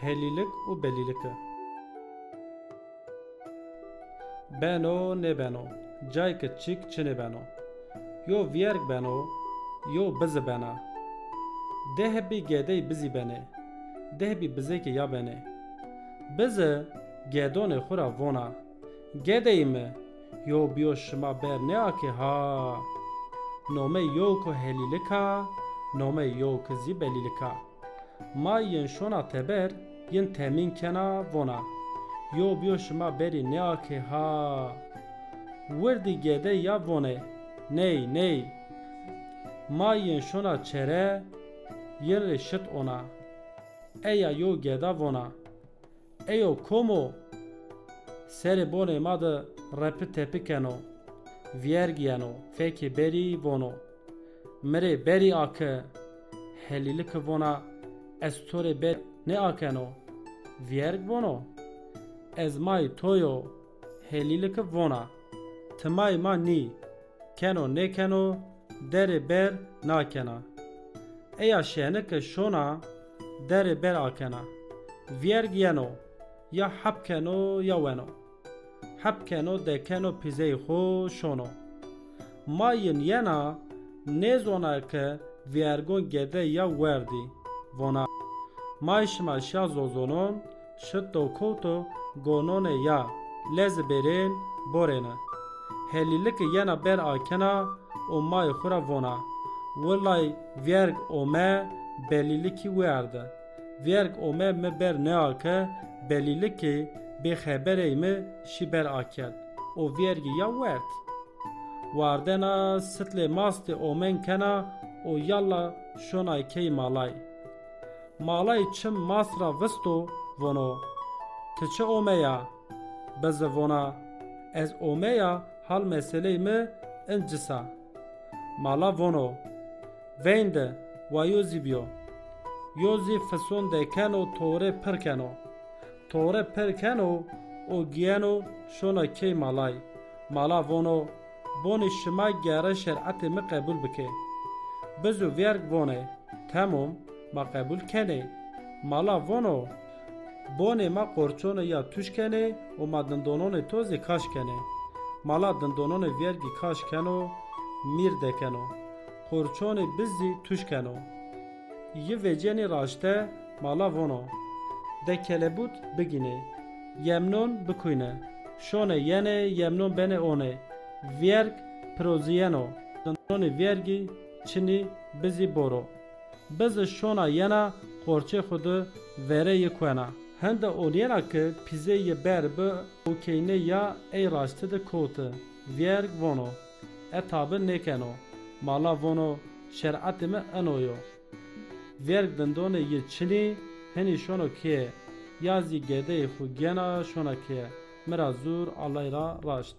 helilik û belîlik e. Beno nebeno, cayeke çîk çi nebeno. Yo viyerg beno, yo biz bena. Deh bî gedey bizî bene, deh bî bizekê ya bene. Biz gedonê xwe ra vona, gedeyê me, yo biyo şima ber neake ha. Nome yo ku helîlik a, nome yo ku zî belîlik a. Ma yên şona teber, yên temîn kena vona. Yo biyo şima berî neake ha. Wirdî gedey ya vone, ney ney. Ma yên şona çere, yên rê şit ona. Eya yo geda vona. Eyo komo. Serê bonê ma de repî tepî keno. Viergiyeno, fekê berî vono. Mirê berî ake, helîlik vona. Ez torê ber ne akeno. Vierg vono. Ez may toyo, helîlik vona. Timay ma nî, keno ne keno, derê ber nakena. Eya şenike şona, derê ber akena. Viergiyeno, ya hepkeno ya weno. Hepkeno dekeno pîzeyê xwe şono. Ma yên yena nêzona ke viergon gede ya werdî vona. Ma şima şa zozonon şit dokowto gonone ya lez berên borêne. Helîlik yena ber akena û mayê xwe ra vona. Willay vierg ome belîlikî werde. Vierg ome me ber neake belîlikê bêxeberê me şî ber akel. O viergî ya werd. Wardena sitlê mastê omen kena û yalla şonay key malay. Malay çim masra visto vono. Ti çi omeya? Bez vona. Ez omeya hal meselê me incisa. Mala vono. Veyndi wa yozî biyo. Yozî fison dekeno tore pirkeno. Tore pirkeno o giyeno şona key malay. Mala vono. Bonê şima gere şer'etê me qebûl bike. Biz û vierg vone. Temom ma qebûl kene. Mala vono. Bonê ma qorçone ya tuş kene û ma dindononê tozê kaş kene. Mala dindononê viergî kaş keno, mîr dekeno. Qorçonê bizî tuş keno. Yê vecenê raşte mala vono. De kelebût bigîne. Yemnon bikuyne. Şone yene yemnon bene one. Vierg proziyeno. Dindonê viergî çinî bizî boro. Biz şona yena qorçê xwe di vere yê kwena. Hende olyena ki pîzeyê ber bi û keyne ya ey raştî di kote. Vierg vono. Etabı nekeno. Mala vono şer'etê me enoyo. Vierg dindonê yê çinî hinî şono kiye. Yazî gedeyê xwe gena şona kiye. Mira zûr alay ra raşt.